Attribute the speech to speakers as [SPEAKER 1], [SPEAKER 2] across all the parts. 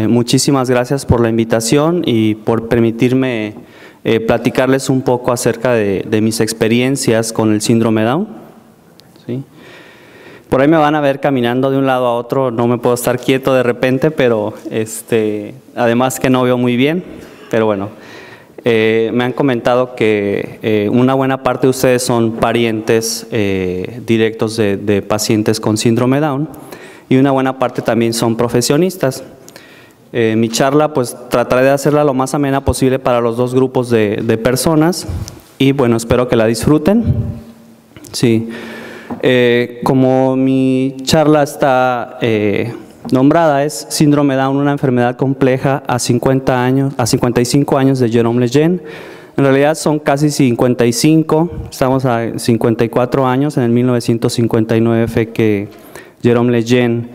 [SPEAKER 1] muchísimas gracias por la invitación y por permitirme platicarles un poco acerca de mis experiencias con el síndrome Down. ¿Sí? Por ahí me van a ver caminando de un lado a otro, no me puedo estar quieto de repente, pero además que no veo muy bien, pero bueno. Me han comentado que una buena parte de ustedes son parientes directos de pacientes con síndrome Down y una buena parte también son profesionistas. Mi charla pues trataré de hacerla lo más amena posible para los dos grupos de personas y bueno, espero que la disfruten. Sí. Como mi charla está nombrada es Síndrome Down, una enfermedad compleja a 55 años de Jérôme Lejeune. En realidad son casi 55, estamos a 54 años. En el 1959 fue que Jérôme Lejeune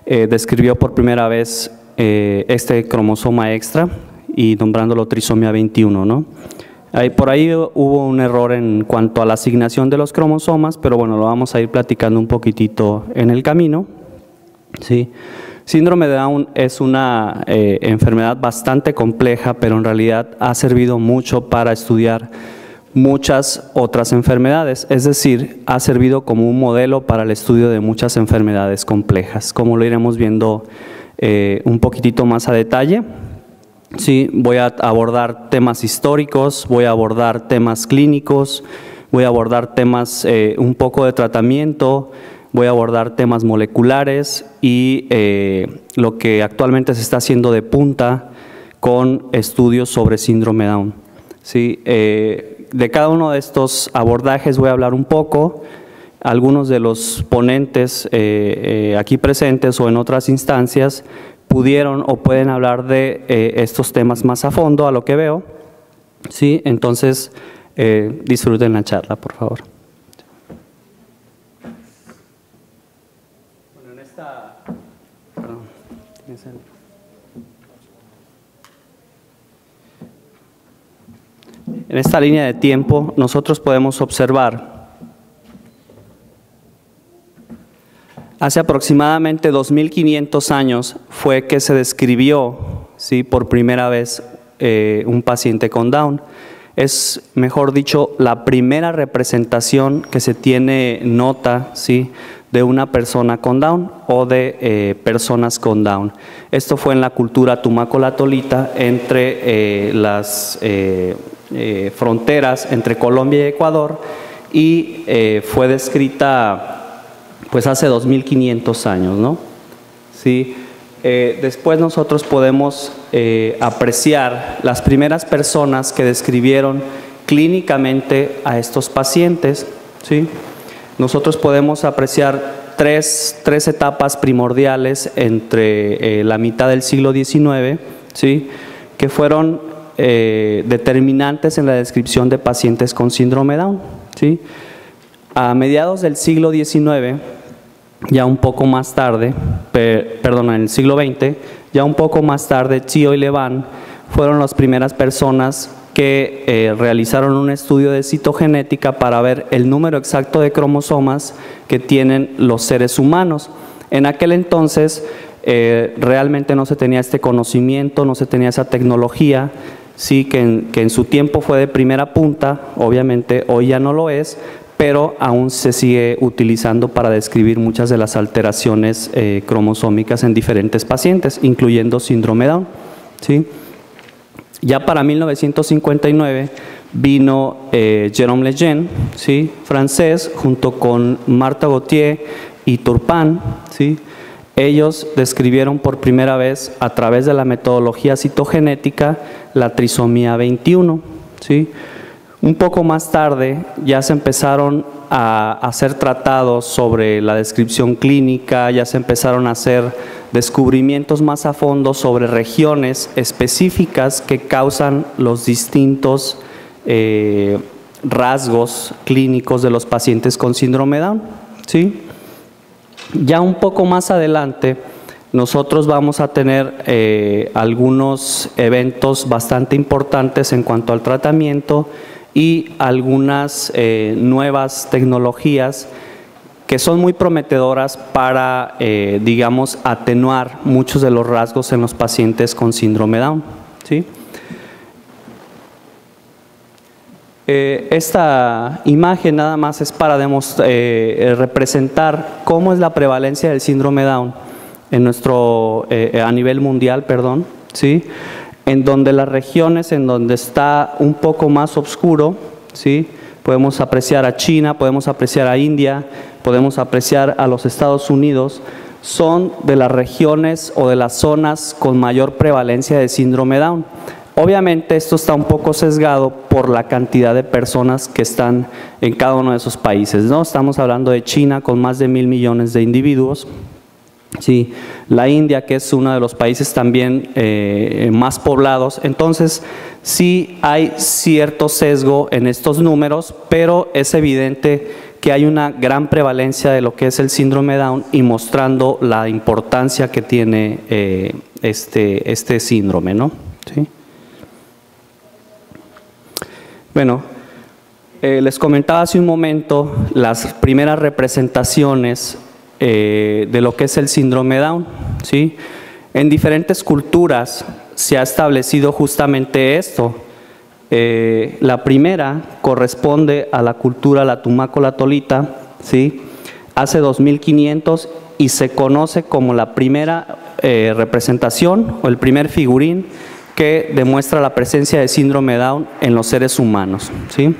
[SPEAKER 1] describió por primera vez este cromosoma extra y nombrándolo trisomía 21, ¿no? Por ahí hubo un error en cuanto a la asignación de los cromosomas, pero bueno, lo vamos a ir platicando un poquitito en el camino. Sí. Síndrome de Down es una enfermedad bastante compleja, pero en realidad ha servido mucho para estudiar muchas otras enfermedades, es decir, ha servido como un modelo para el estudio de muchas enfermedades complejas, como lo iremos viendo un poquitito más a detalle. Sí, voy a abordar temas históricos, voy a abordar temas clínicos, voy a abordar temas un poco de tratamiento, voy a abordar temas moleculares y lo que actualmente se está haciendo de punta con estudios sobre síndrome Down. ¿Sí? De cada uno de estos abordajes voy a hablar un poco. Algunos de los ponentes aquí presentes o en otras instancias pudieron o pueden hablar de estos temas más a fondo, a lo que veo. ¿Sí? Entonces, disfruten la charla, por favor. En esta línea de tiempo nosotros podemos observar hace aproximadamente 2500 años fue que se describió, ¿sí?, por primera vez un paciente con Down. Es, mejor dicho, la primera representación que se tiene nota, ¿sí?, de una persona con Down o de personas con Down. Esto fue en la cultura tumaco-latolita entre las fronteras entre Colombia y Ecuador y fue descrita pues hace 2500 años, ¿no? ¿Sí? Después nosotros podemos apreciar las primeras personas que describieron clínicamente a estos pacientes, ¿sí? Nosotros podemos apreciar tres etapas primordiales entre la mitad del siglo XIX, ¿sí?, que fueron determinantes en la descripción de pacientes con síndrome Down. ¿Sí? A mediados del siglo XIX, ya un poco más tarde, en el siglo XX, ya un poco más tarde, Thiot y Levan fueron las primeras personas que realizaron un estudio de citogenética para ver el número exacto de cromosomas que tienen los seres humanos. En aquel entonces realmente no se tenía este conocimiento, no se tenía esa tecnología, sí, que en su tiempo fue de primera punta, obviamente hoy ya no lo es, pero aún se sigue utilizando para describir muchas de las alteraciones cromosómicas en diferentes pacientes, incluyendo síndrome Down. ¿Sí? Ya para 1959 vino Jérôme Lejeune, ¿sí?, francés, junto con Martha Gauthier y Turpin, ¿sí? Ellos describieron por primera vez a través de la metodología citogenética la trisomía 21. ¿Sí? Un poco más tarde ya se empezaron a hacer tratados sobre la descripción clínica, ya se empezaron a hacer descubrimientos más a fondo sobre regiones específicas que causan los distintos rasgos clínicos de los pacientes con síndrome Down. ¿Sí? Ya un poco más adelante nosotros vamos a tener algunos eventos bastante importantes en cuanto al tratamiento y algunas nuevas tecnologías que son muy prometedoras para, digamos, atenuar muchos de los rasgos en los pacientes con síndrome Down, ¿sí? Esta imagen nada más es para representar cómo es la prevalencia del síndrome Down en a nivel mundial, perdón, ¿sí? En donde las regiones en donde está un poco más oscuro, ¿sí? Podemos apreciar a China, podemos apreciar a India, podemos apreciar a los Estados Unidos, son de las regiones o de las zonas con mayor prevalencia de síndrome Down. Obviamente esto está un poco sesgado por la cantidad de personas que están en cada uno de esos países, ¿no? Estamos hablando de China con más de 1.000 millones de individuos, ¿sí? La India, que es uno de los países también más poblados. Entonces sí hay cierto sesgo en estos números, pero es evidente que hay una gran prevalencia de lo que es el síndrome Down y mostrando la importancia que tiene este síndrome, ¿no? ¿Sí? Bueno, les comentaba hace un momento las primeras representaciones de lo que es el síndrome Down, ¿sí? En diferentes culturas se ha establecido justamente esto. La primera corresponde a la cultura la tumaco-latolita, ¿sí? Hace 2500 y se conoce como la primera representación o el primer figurín que demuestra la presencia de síndrome Down en los seres humanos, ¿sí?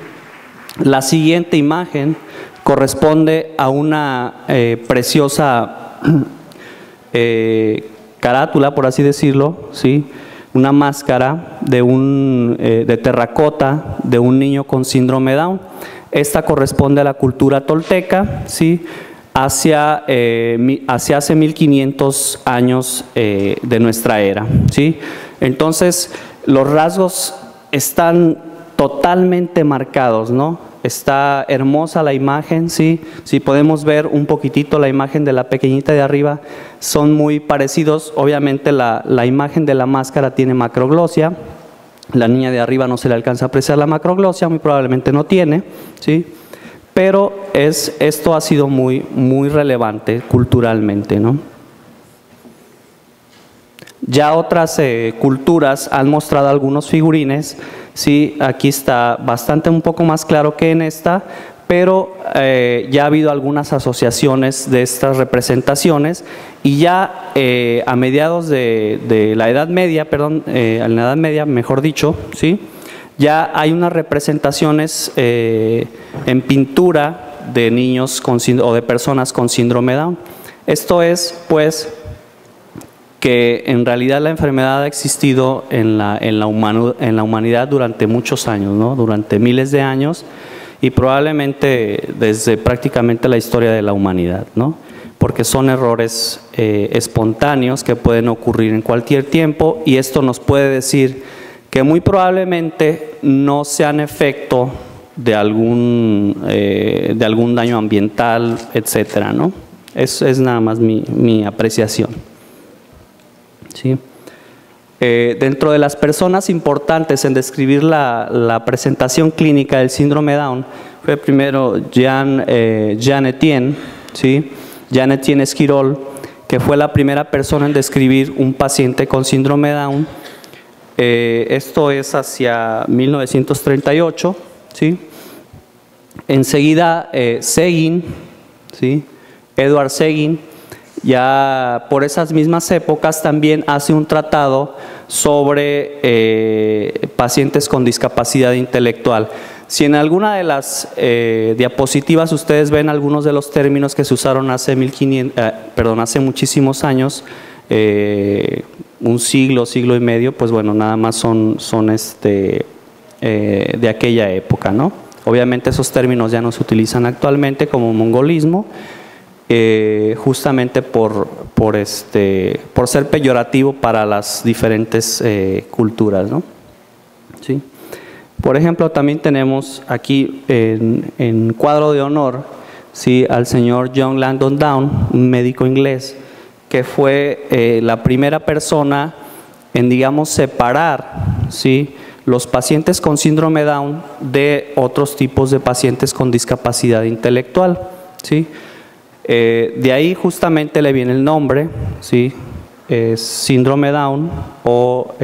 [SPEAKER 1] La siguiente imagen corresponde a una preciosa carátula, por así decirlo, ¿sí? Una máscara de terracota de un niño con síndrome Down. Esta corresponde a la cultura tolteca, ¿sí? Hacia hace 1500 años de nuestra era, ¿sí? Entonces, los rasgos están totalmente marcados, ¿no? Está hermosa la imagen, ¿sí? Si podemos ver un poquitito la imagen de la pequeñita de arriba, son muy parecidos. Obviamente la imagen de la máscara tiene macroglosia, la niña de arriba no se le alcanza a apreciar la macroglosia, muy probablemente no tiene, ¿sí? Pero esto ha sido muy relevante culturalmente, ¿no? Ya otras culturas han mostrado algunos figurines, sí, aquí está un poco más claro que en esta, pero ya ha habido algunas asociaciones de estas representaciones y ya a mediados de la Edad Media, en la Edad Media, mejor dicho, sí, ya hay unas representaciones en pintura de niños o de personas con síndrome Down. Esto es, pues, que en realidad la enfermedad ha existido en la humanidad durante muchos años, ¿no? Durante miles de años y probablemente desde prácticamente la historia de la humanidad, ¿no? Porque son errores espontáneos que pueden ocurrir en cualquier tiempo y esto nos puede decir que muy probablemente no sean efecto de algún daño ambiental, etcétera, ¿no? Eso es nada más mi apreciación. ¿Sí? Dentro de las personas importantes en describir la presentación clínica del síndrome Down fue primero Jean Etienne, ¿sí? Jean Etienne Esquirol, que fue la primera persona en describir un paciente con síndrome Down. Esto es hacia 1938, ¿sí? Enseguida Seguin, ¿sí? Edward Seguin, ya por esas mismas épocas también hace un tratado sobre pacientes con discapacidad intelectual. Si en alguna de las diapositivas ustedes ven algunos de los términos que se usaron hace muchísimos años, un siglo y medio, pues bueno, nada más son de aquella época, ¿no? Obviamente esos términos ya no se utilizan actualmente como mongolismo, justamente por ser peyorativo para las diferentes culturas, ¿no? ¿Sí? Por ejemplo, también tenemos aquí en cuadro de honor, ¿sí?, al señor John Langdon Down, un médico inglés, que fue la primera persona en, digamos, separar, ¿sí?, los pacientes con síndrome Down de otros tipos de pacientes con discapacidad intelectual, ¿sí? De ahí justamente le viene el nombre, ¿sí? Síndrome Down, o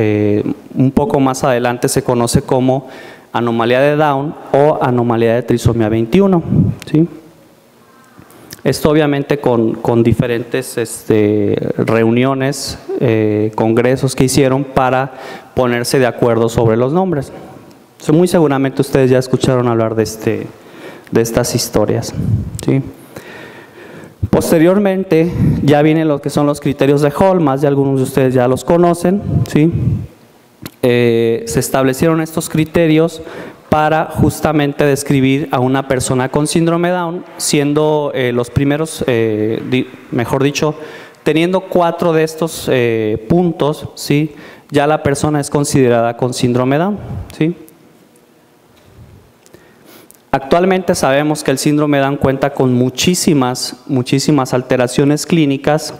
[SPEAKER 1] un poco más adelante se conoce como anomalía de Down o anomalía de trisomía 21, ¿sí? Esto obviamente con diferentes reuniones, congresos que hicieron para ponerse de acuerdo sobre los nombres. Muy seguramente ustedes ya escucharon hablar de estas historias, ¿sí? Posteriormente ya vienen lo que son los criterios de Hall, más de algunos de ustedes ya los conocen, ¿sí? Se establecieron estos criterios para justamente describir a una persona con síndrome Down, siendo los primeros, mejor dicho, teniendo 4 de estos puntos, ¿sí? Ya la persona es considerada con síndrome Down, ¿sí? Actualmente sabemos que el síndrome Down cuenta con muchísimas alteraciones clínicas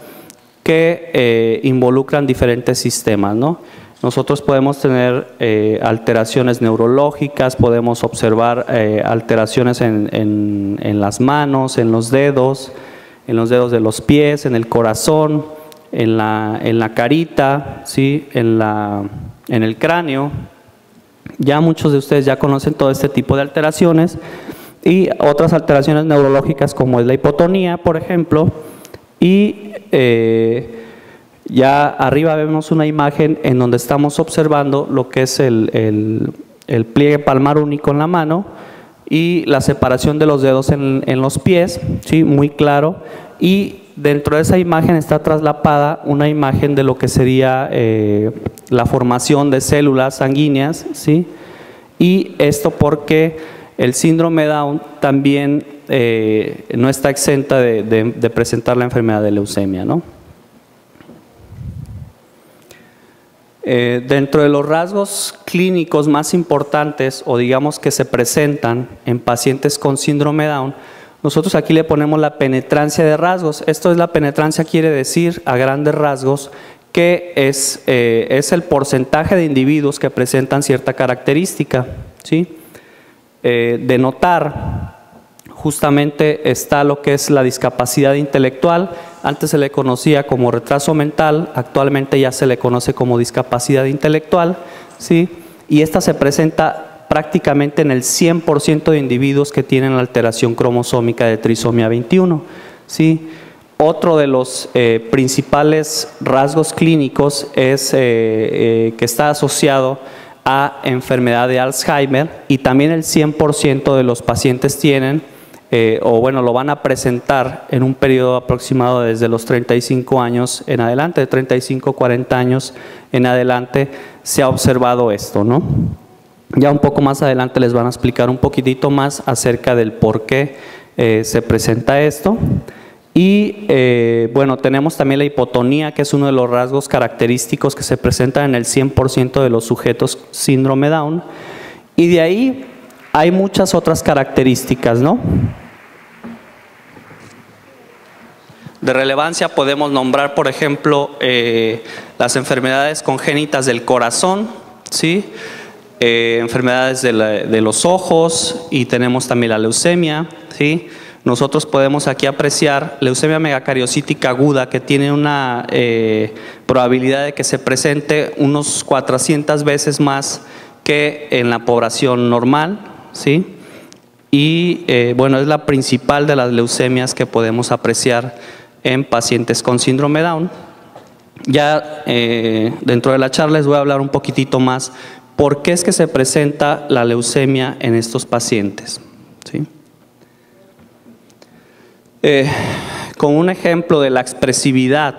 [SPEAKER 1] que involucran diferentes sistemas, ¿no? Nosotros podemos tener alteraciones neurológicas, podemos observar alteraciones en las manos, en los dedos de los pies, en el corazón, en la carita, ¿sí? en el cráneo. Ya muchos de ustedes ya conocen todo este tipo de alteraciones y otras alteraciones neurológicas como es la hipotonía, por ejemplo, y ya arriba vemos una imagen en donde estamos observando lo que es el pliegue palmar único en la mano y la separación de los dedos en los pies, ¿sí? Muy claro, y dentro de esa imagen está traslapada una imagen de lo que sería la formación de células sanguíneas, ¿sí? Y esto porque el síndrome Down también no está exenta de presentar la enfermedad de leucemia, ¿no? Dentro de los rasgos clínicos más importantes o digamos que se presentan en pacientes con síndrome Down, nosotros aquí le ponemos la penetrancia de rasgos. Esto es la penetrancia, quiere decir a grandes rasgos que es el porcentaje de individuos que presentan cierta característica, ¿sí? De notar, justamente está lo que es la discapacidad intelectual. Antes se le conocía como retraso mental, actualmente ya se le conoce como discapacidad intelectual, ¿sí? Y esta se presenta prácticamente en el 100% de individuos que tienen la alteración cromosómica de trisomía 21, ¿sí? Otro de los principales rasgos clínicos es que está asociado a enfermedad de Alzheimer y también el 100% de los pacientes tienen lo van a presentar en un periodo aproximado desde los 35 años en adelante, de 35 a 40 años en adelante se ha observado esto, ¿no? Ya un poco más adelante les van a explicar un poquitito más acerca del por qué se presenta esto. Y tenemos también la hipotonía, que es uno de los rasgos característicos que se presentan en el 100% de los sujetos síndrome Down. Y de ahí hay muchas otras características, ¿no? De relevancia podemos nombrar, por ejemplo, las enfermedades congénitas del corazón, ¿sí? Enfermedades de los ojos y tenemos también la leucemia, ¿sí? Nosotros podemos aquí apreciar leucemia megacariocítica aguda que tiene una probabilidad de que se presente unos 400 veces más que en la población normal, ¿sí? Y es la principal de las leucemias que podemos apreciar en pacientes con síndrome Down. Ya dentro de la charla les voy a hablar un poquitito más por qué es que se presenta la leucemia en estos pacientes, ¿sí? Con un ejemplo de la expresividad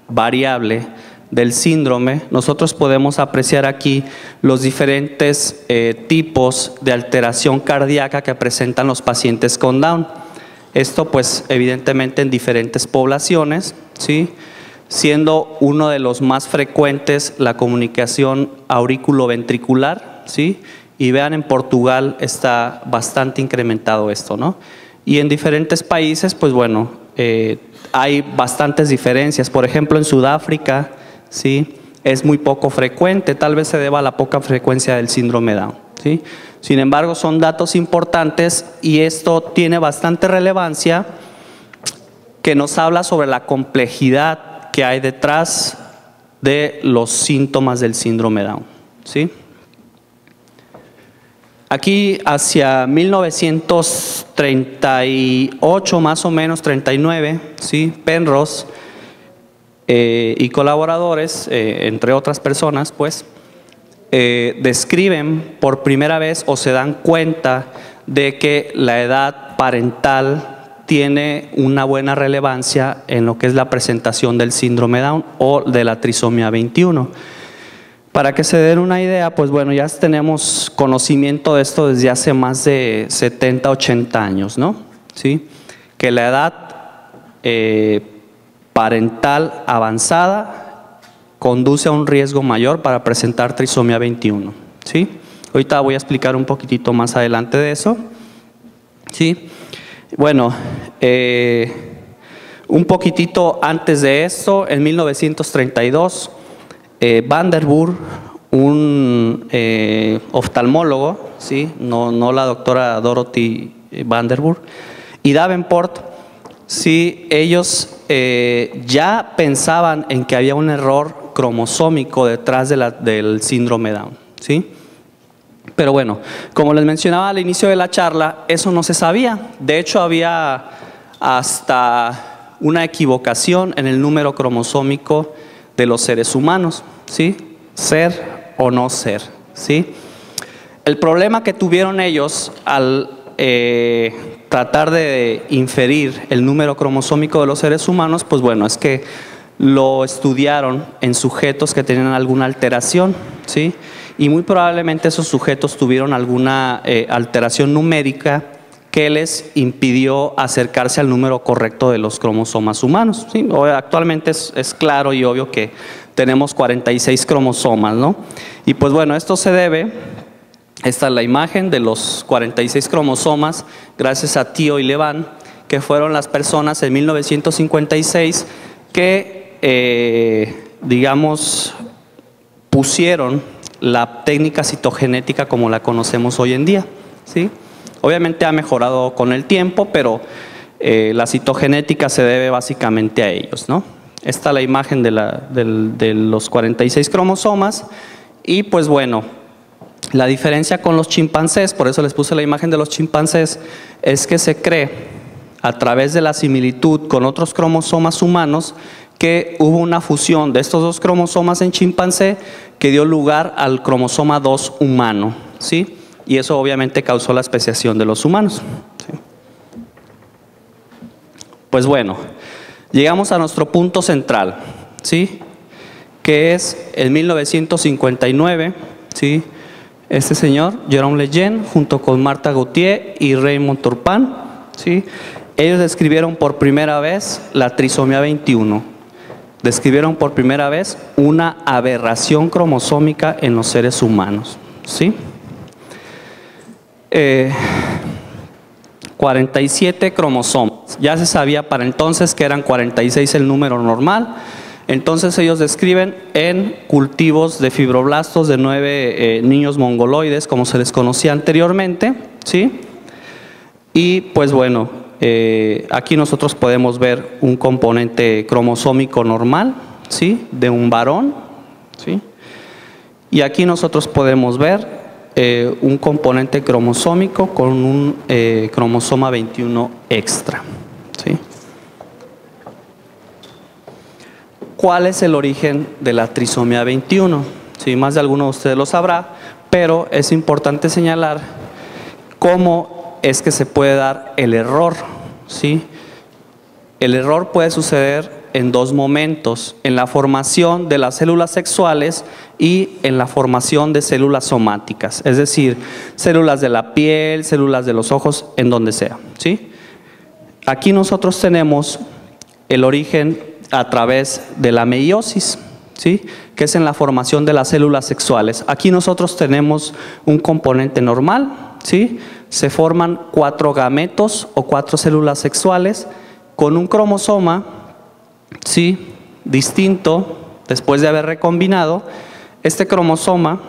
[SPEAKER 1] variable del síndrome, nosotros podemos apreciar aquí los diferentes tipos de alteración cardíaca que presentan los pacientes con Down. Esto pues evidentemente en diferentes poblaciones, ¿sí? Siendo uno de los más frecuentes la comunicación auriculoventricular, ¿sí? Y vean, en Portugal está bastante incrementado esto, ¿no? Y en diferentes países, pues bueno, hay bastantes diferencias. Por ejemplo, en Sudáfrica, ¿sí? Es muy poco frecuente, tal vez se deba a la poca frecuencia del síndrome Down, ¿sí? Sin embargo, son datos importantes y esto tiene bastante relevancia que nos habla sobre la complejidad que hay detrás de los síntomas del síndrome Down, ¿sí? Aquí hacia 1938, más o menos, 39, ¿sí? Penrose y colaboradores, entre otras personas, pues, describen por primera vez o se dan cuenta de que la edad parental tiene una buena relevancia en lo que es la presentación del síndrome Down o de la trisomía 21. Para que se den una idea, pues bueno, ya tenemos conocimiento de esto desde hace más de 70, 80 años, ¿no? ¿Sí? Que la edad parental avanzada conduce a un riesgo mayor para presentar trisomía 21, ¿sí? Ahorita voy a explicar un poquitito más adelante de eso, ¿sí? Bueno, un poquitito antes de esto, en 1932, Vanderburg, un oftalmólogo, ¿sí? No la doctora Dorothy Vanderburg, y Davenport, sí, ellos ya pensaban en que había un error cromosómico detrás del síndrome Down, ¿sí? Pero bueno, como les mencionaba al inicio de la charla, eso no se sabía. De hecho, había hasta una equivocación en el número cromosómico de los seres humanos, ¿sí? Ser o no ser, ¿sí? El problema que tuvieron ellos al tratar de inferir el número cromosómico de los seres humanos, pues bueno, es que lo estudiaron en sujetos que tenían alguna alteración, ¿sí? Y muy probablemente esos sujetos tuvieron alguna alteración numérica que les impidió acercarse al número correcto de los cromosomas humanos, ¿sí? Actualmente es claro y obvio que tenemos 46 cromosomas, ¿no? Y pues bueno, esto se debe, esta es la imagen de los 46 cromosomas, gracias a Tio y Levan, que fueron las personas en 1956 que, digamos, pusieron la técnica citogenética como la conocemos hoy en día, ¿sí? Obviamente ha mejorado con el tiempo, pero la citogenética se debe básicamente a ellos, ¿no? Esta es la imagen de los 46 cromosomas y pues bueno, la diferencia con los chimpancés, por eso les puse la imagen de los chimpancés, es que se cree a través de la similitud con otros cromosomas humanos que hubo una fusión de estos dos cromosomas en chimpancé que dio lugar al cromosoma 2 humano, ¿sí? Y eso obviamente causó la especiación de los humanos, ¿sí? Pues bueno, llegamos a nuestro punto central, ¿sí? Que es en 1959, ¿sí? Este señor, Jerome Lejeune, junto con Martha Gauthier y Raymond Turpin, ¿sí? Ellos describieron por primera vez la trisomía 21. Describieron por primera vez una aberración cromosómica en los seres humanos, ¿sí? 47 cromosomas. Ya se sabía para entonces que eran 46 el número normal. Entonces ellos describen en cultivos de fibroblastos de 9 niños mongoloides, como se les conocía anteriormente, ¿sí? Y pues bueno, aquí nosotros podemos ver un componente cromosómico normal, ¿sí? De un varón, ¿sí? Y aquí nosotros podemos ver un componente cromosómico con un cromosoma 21 extra, ¿sí? ¿Cuál es el origen de la trisomía 21? Sí, más de alguno de ustedes lo sabrá, pero es importante señalar cómo es que se puede dar el error, ¿sí? El error puede suceder en dos momentos: en la formación de las células sexuales y en la formación de células somáticas, es decir, células de la piel, células de los ojos, en donde sea, ¿sí? Aquí nosotros tenemos el origen a través de la meiosis, ¿sí? Que es en la formación de las células sexuales. Aquí nosotros tenemos un componente normal, ¿sí? Se forman 4 gametos o 4 células sexuales con un cromosoma, ¿sí? Distinto después de haber recombinado. Este cromosoma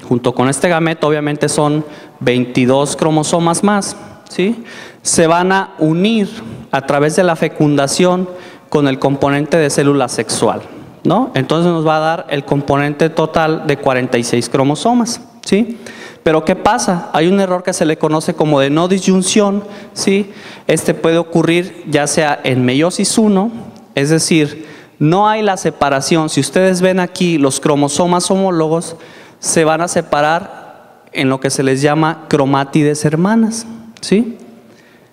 [SPEAKER 1] junto con este gameto obviamente son 22 cromosomas más, ¿sí? Se van a unir a través de la fecundación con el componente de célula sexual, ¿no? Entonces nos va a dar el componente total de 46 cromosomas, ¿sí? Pero ¿qué pasa? Hay un error que se le conoce como de no disyunción, ¿sí? Este puede ocurrir ya sea en meiosis 1, es decir, no hay la separación. Si ustedes ven aquí, los cromosomas homólogos se van a separar en lo que se les llama cromátides hermanas, ¿sí?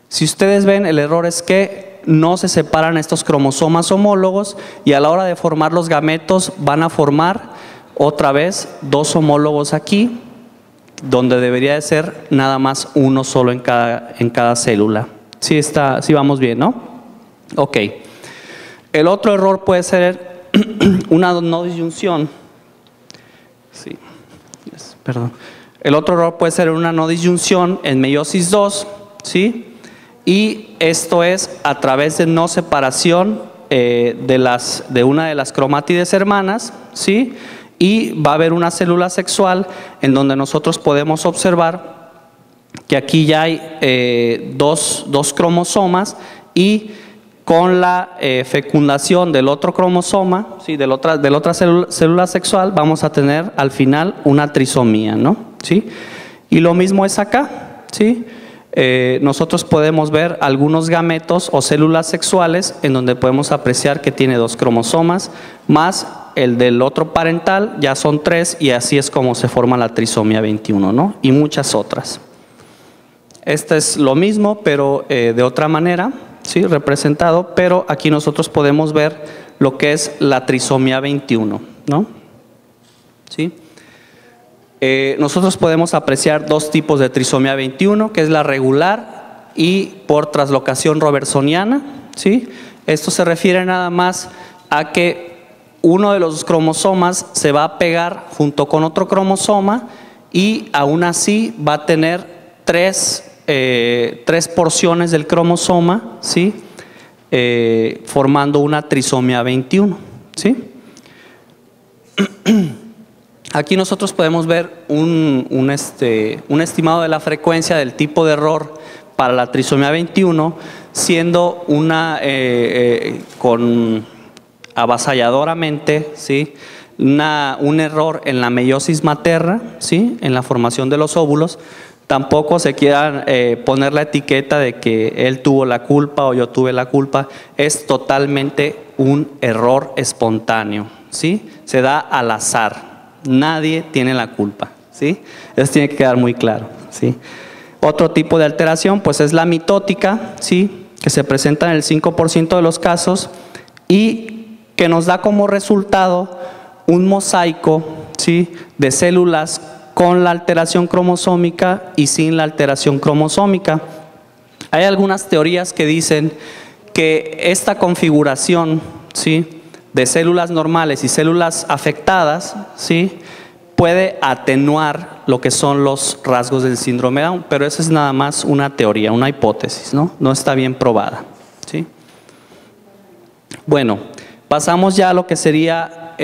[SPEAKER 1] Si ustedes ven, el error es que no se separan estos cromosomas homólogos y a la hora de formar los gametos van a formar otra vez dos homólogos aquí, donde debería de ser nada más uno solo en cada célula. Sí, sí vamos bien, ¿no? Ok. El otro error puede ser una no disyunción. Sí, perdón. El otro error puede ser una no disyunción en meiosis 2, ¿sí? Y esto es a través de no separación de una de las cromátides hermanas, ¿sí? Y va a haber una célula sexual en donde nosotros podemos observar que aquí ya hay dos cromosomas y con la fecundación del otro cromosoma, ¿sí? de la otra célula sexual, vamos a tener al final una trisomía, ¿no? ¿Sí? Y lo mismo es acá, ¿sí? Nosotros podemos ver algunos gametos o células sexuales en donde podemos apreciar que tiene dos cromosomas, más el del otro parental ya son 3 y así es como se forma la trisomía 21, ¿no? Y muchas otras. Este es lo mismo, pero de otra manera, ¿sí? Representado, pero aquí nosotros podemos ver lo que es la trisomía 21, ¿no? ¿Sí? Nosotros podemos apreciar dos tipos de trisomía 21, que es la regular y por traslocación robertsoniana, ¿sí? Esto se refiere nada más a que uno de los cromosomas se va a pegar junto con otro cromosoma y aún así va a tener tres porciones del cromosoma, ¿sí? Formando una trisomía 21, ¿sí? Aquí nosotros podemos ver un estimado de la frecuencia del tipo de error para la trisomía 21, siendo avasalladoramente, ¿sí? Un error en la meiosis materna, ¿sí? En la formación de los óvulos. Tampoco se quieran poner la etiqueta de que él tuvo la culpa o yo tuve la culpa. Es totalmente un error espontáneo, ¿sí? Se da al azar. Nadie tiene la culpa, ¿sí? Eso tiene que quedar muy claro, ¿sí? Otro tipo de alteración pues es la mitótica, ¿sí? Que se presenta en el 5% de los casos y que nos da como resultado un mosaico, ¿sí? De células con la alteración cromosómica y sin la alteración cromosómica. Hay algunas teorías que dicen que esta configuración, ¿sí? De células normales y células afectadas, ¿sí? Puede atenuar lo que son los rasgos del síndrome Down, pero eso es nada más una teoría, una hipótesis, ¿no? No está bien probada, ¿sí? Bueno, pasamos ya a lo que sería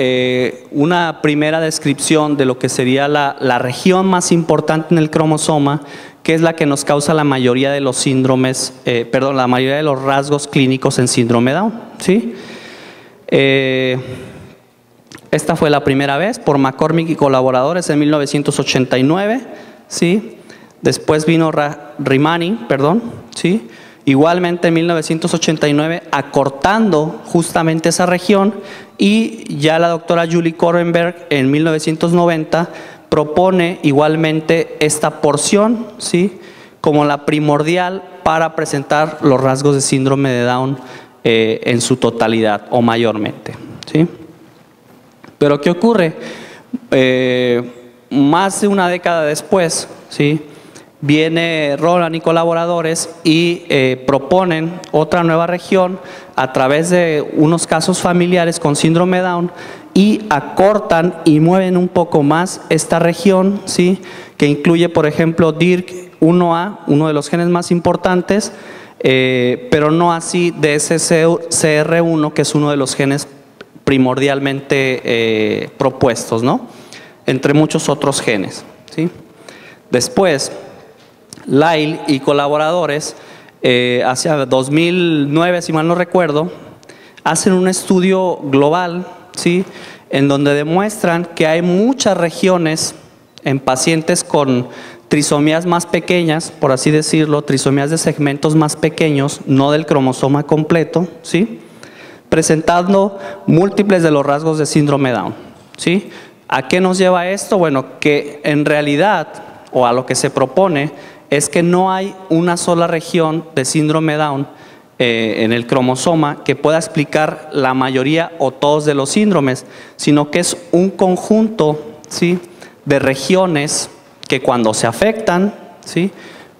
[SPEAKER 1] una primera descripción de lo que sería la región más importante en el cromosoma, que es la que nos causa la mayoría de los síndromes, la mayoría de los rasgos clínicos en síndrome Down, ¿sí? Esta fue la primera vez por McCormick y colaboradores en 1989, ¿sí? Después vino Rimani, ¿sí? Igualmente en 1989 acortando justamente esa región y ya la doctora Julie Korenberg en 1990 propone igualmente esta porción, ¿sí? Como la primordial para presentar los rasgos de síndrome de Down en su totalidad o mayormente, ¿sí? Pero ¿qué ocurre? Más de una década después, ¿sí? Viene Roland y colaboradores y proponen otra nueva región a través de unos casos familiares con síndrome Down y acortan y mueven un poco más esta región, ¿sí? Que incluye, por ejemplo, DYRK1A, uno de los genes más importantes, pero no así DSCR1, que es uno de los genes primordialmente propuestos, ¿no? Entre muchos otros genes, ¿sí? Después, Lyle y colaboradores hacia 2009, si mal no recuerdo, hacen un estudio global, ¿sí?, en donde demuestran que hay muchas regiones en pacientes con trisomías más pequeñas, por así decirlo, trisomías de segmentos más pequeños, no del cromosoma completo, ¿sí?, presentando múltiples de los rasgos de síndrome Down, ¿sí? ¿A qué nos lleva esto? Bueno, que en realidad, o a lo que se propone, es que no hay una sola región de síndrome Down en el cromosoma que pueda explicar la mayoría o todos de los síndromes, sino que es un conjunto, ¿sí?, de regiones que cuando se afectan, ¿sí?,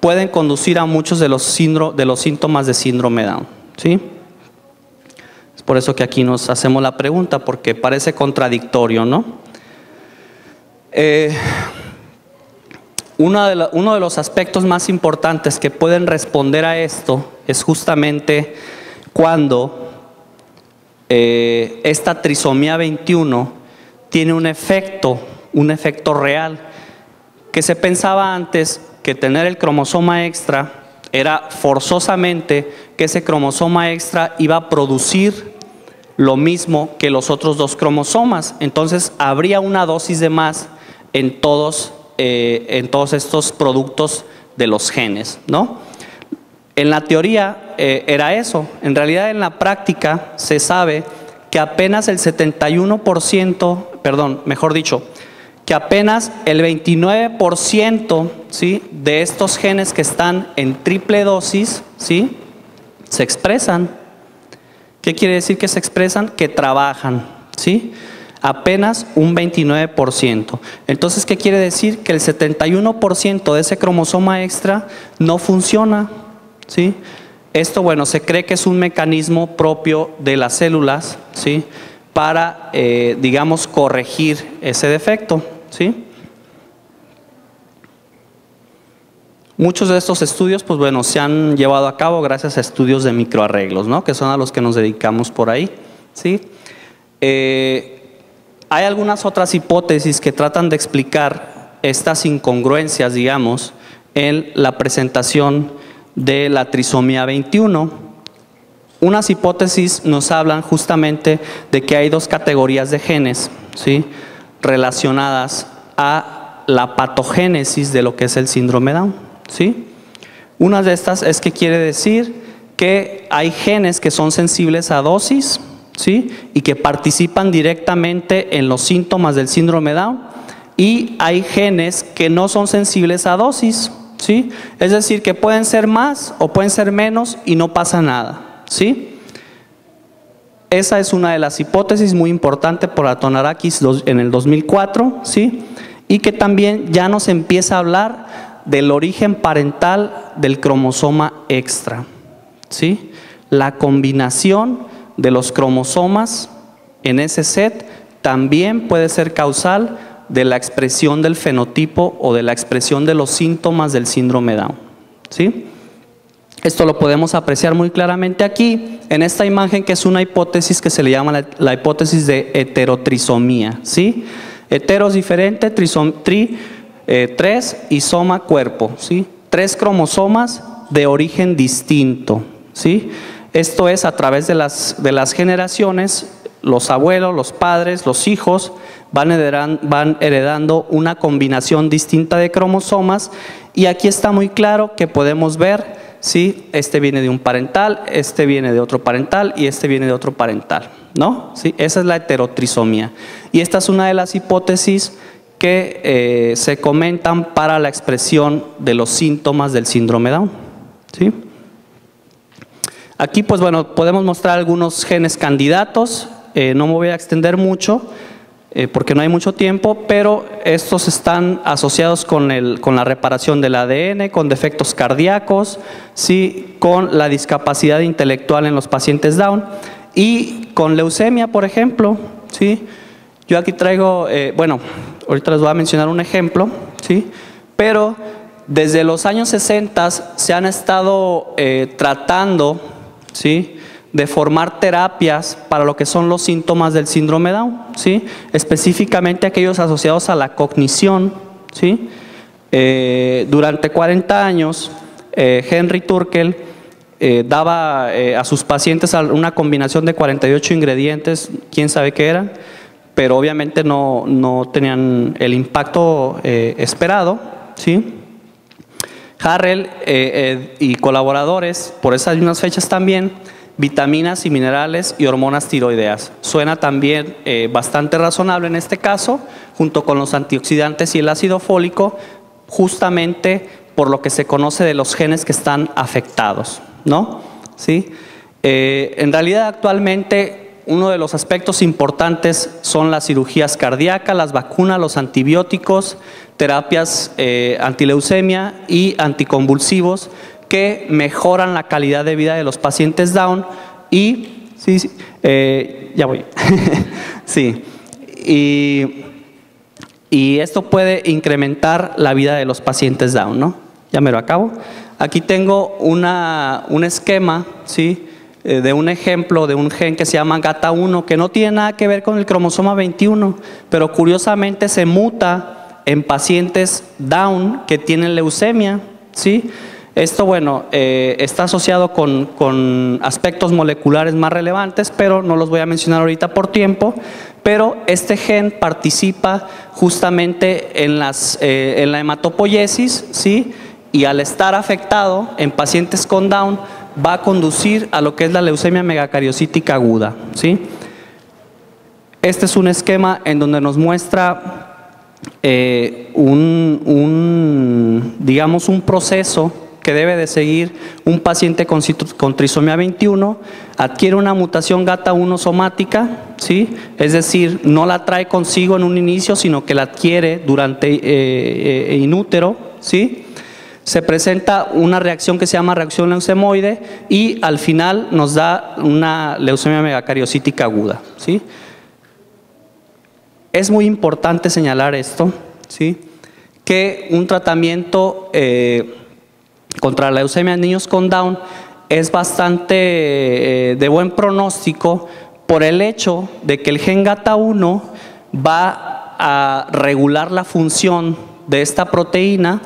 [SPEAKER 1] pueden conducir a muchos de los síntomas de síndrome Down, ¿sí? Es por eso que aquí nos hacemos la pregunta, porque parece contradictorio, ¿no? Uno de los aspectos más importantes que pueden responder a esto es justamente cuando esta trisomía 21 tiene un efecto real, que se pensaba antes que tener el cromosoma extra era forzosamente que ese cromosoma extra iba a producir lo mismo que los otros dos cromosomas, entonces habría una dosis de más en todos estos productos de los genes, ¿no? En la teoría era eso. En realidad, en la práctica se sabe que apenas el 71%, perdón, mejor dicho, que apenas el 29%, ¿sí?, de estos genes que están en triple dosis, ¿sí?, se expresan. ¿Qué quiere decir que se expresan? Que trabajan, ¿sí? Apenas un 29%. Entonces, ¿qué quiere decir? Que el 71% de ese cromosoma extra no funciona, ¿sí? Esto, bueno, se cree que es un mecanismo propio de las células, ¿sí?, para, digamos, corregir ese defecto, ¿sí? Muchos de estos estudios, pues bueno, se han llevado a cabo gracias a estudios de microarreglos, ¿no?, que son a los que nos dedicamos por ahí, ¿sí? Hay algunas otras hipótesis que tratan de explicar estas incongruencias, digamos, en la presentación de la trisomía 21. Unas hipótesis nos hablan justamente de que hay dos categorías de genes, ¿sí?, relacionadas a la patogénesis de lo que es el síndrome Down, ¿sí? Una de estas es que quiere decir que hay genes que son sensibles a dosis, ¿sí?, y que participan directamente en los síntomas del síndrome Down, y hay genes que no son sensibles a dosis, ¿sí? Es decir, que pueden ser más o pueden ser menos y no pasa nada, ¿sí? Esa es una de las hipótesis muy importante por Atonarakis en el 2004, ¿sí?, y que también ya nos empieza a hablar del origen parental del cromosoma extra, ¿sí? La combinación de los cromosomas en ese set también puede ser causal de la expresión del fenotipo o de la expresión de los síntomas del síndrome Down, ¿sí? Esto lo podemos apreciar muy claramente aquí en esta imagen, que es una hipótesis que se le llama la hipótesis de heterotrisomía, ¿sí? Hetero es diferente, tres y soma cuerpo, ¿sí? Tres cromosomas de origen distinto, ¿sí? Esto es, a través de las generaciones, los abuelos, los padres, los hijos van heredando una combinación distinta de cromosomas, y aquí está muy claro que podemos ver, ¿sí?, este viene de un parental, este viene de otro parental y este viene de otro parental, ¿no? ¿Sí? Esa es la heterotrisomía, y esta es una de las hipótesis que se comentan para la expresión de los síntomas del síndrome Down, ¿sí? Aquí, pues bueno, podemos mostrar algunos genes candidatos. No me voy a extender mucho porque no hay mucho tiempo, pero estos están asociados con la reparación del ADN, con defectos cardíacos, ¿sí?, con la discapacidad intelectual en los pacientes Down y con leucemia, por ejemplo, ¿sí? Yo aquí traigo, bueno, ahorita les voy a mencionar un ejemplo, ¿sí?, pero desde los años 60 se han estado tratando, ¿sí?, de formar terapias para lo que son los síntomas del síndrome Down, ¿sí?, específicamente aquellos asociados a la cognición, ¿sí? Durante 40 años, Henry Turkel daba a sus pacientes una combinación de 48 ingredientes, quién sabe qué eran, pero obviamente no tenían el impacto esperado, ¿sí? Harrell y colaboradores, por esas mismas fechas también, vitaminas y minerales y hormonas tiroideas. Suena también bastante razonable en este caso, junto con los antioxidantes y el ácido fólico, justamente por lo que se conoce de los genes que están afectados, ¿no? ¿Sí? En realidad actualmente uno de los aspectos importantes son las cirugías cardíacas, las vacunas, los antibióticos, terapias antileucemia y anticonvulsivos que mejoran la calidad de vida de los pacientes Down y, ya voy, sí, y esto puede incrementar la vida de los pacientes Down, ¿no? Ya me lo acabo. Aquí tengo un esquema, ¿sí?, de un ejemplo de un gen que se llama GATA1, que no tiene nada que ver con el cromosoma 21, pero curiosamente se muta en pacientes Down que tienen leucemia, ¿sí? Esto, bueno, está asociado con aspectos moleculares más relevantes, pero no los voy a mencionar ahorita por tiempo, pero este gen participa justamente en la hematopoiesis, ¿sí? Y al estar afectado en pacientes con Down, va a conducir a lo que es la leucemia megacariocítica aguda, ¿sí? Este es un esquema en donde nos muestra digamos, un proceso que debe de seguir un paciente con trisomía 21, adquiere una mutación GATA1 somática, ¿sí? Es decir, no la trae consigo en un inicio, sino que la adquiere durante inútero, ¿sí? Se presenta una reacción que se llama reacción leucemoide y al final nos da una leucemia megacariocítica aguda, ¿sí? Es muy importante señalar esto, ¿sí?, que un tratamiento contra la leucemia en niños con Down es bastante de buen pronóstico por el hecho de que el gen GATA1 va a regular la función de esta proteína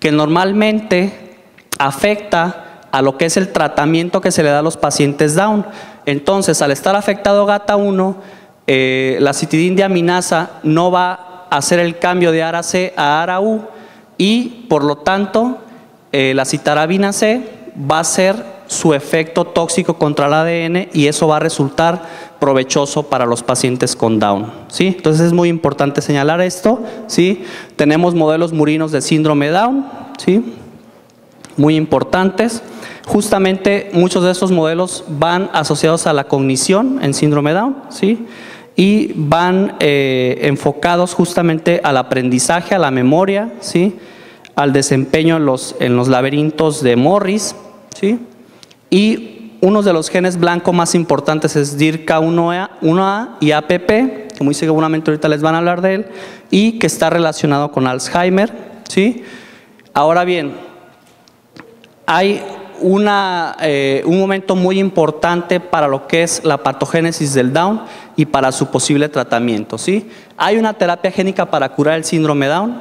[SPEAKER 1] que normalmente afecta a lo que es el tratamiento que se le da a los pacientes Down. Entonces, al estar afectado GATA1, la citidindiaminasa no va a hacer el cambio de ARA-C a ARA-U y, por lo tanto, la citarabina C va a hacer su efecto tóxico contra el ADN y eso va a resultar provechoso para los pacientes con Down, ¿sí? Entonces es muy importante señalar esto, ¿sí? Tenemos modelos murinos de síndrome Down, ¿sí?, muy importantes. Justamente muchos de estos modelos van asociados a la cognición en síndrome Down, ¿sí?, y van enfocados justamente al aprendizaje, a la memoria, ¿sí?, al desempeño en los laberintos de Morris, ¿sí?, y uno de los genes blanco más importantes es DIRCA1A y APP, que muy seguramente ahorita les van a hablar de él, y que está relacionado con Alzheimer, ¿sí? Ahora bien, hay un momento muy importante para lo que es la patogénesis del Down y para su posible tratamiento, ¿sí? Hay una terapia génica para curar el síndrome Down,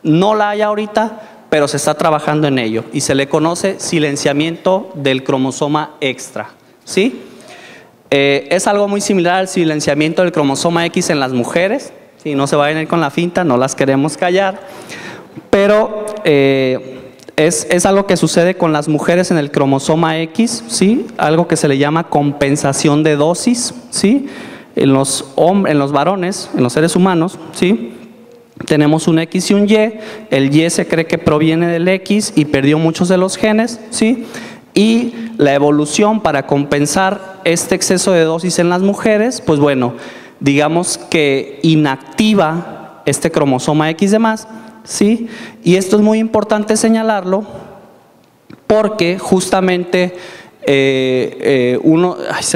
[SPEAKER 1] no la hay ahorita, pero se está trabajando en ello y se le conoce silenciamiento del cromosoma extra, ¿sí? Es algo muy similar al silenciamiento del cromosoma X en las mujeres, ¿sí? No se vayan a ir con la finta, no las queremos callar, pero es algo que sucede con las mujeres en el cromosoma X, ¿sí? Algo que se le llama compensación de dosis, ¿sí? En los varones, en los seres humanos, ¿sí?, tenemos un X y un Y, el Y se cree que proviene del X y perdió muchos de los genes, ¿sí? Y la evolución para compensar este exceso de dosis en las mujeres, pues bueno, digamos que inactiva este cromosoma X de más, ¿sí? Y esto es muy importante señalarlo porque justamente se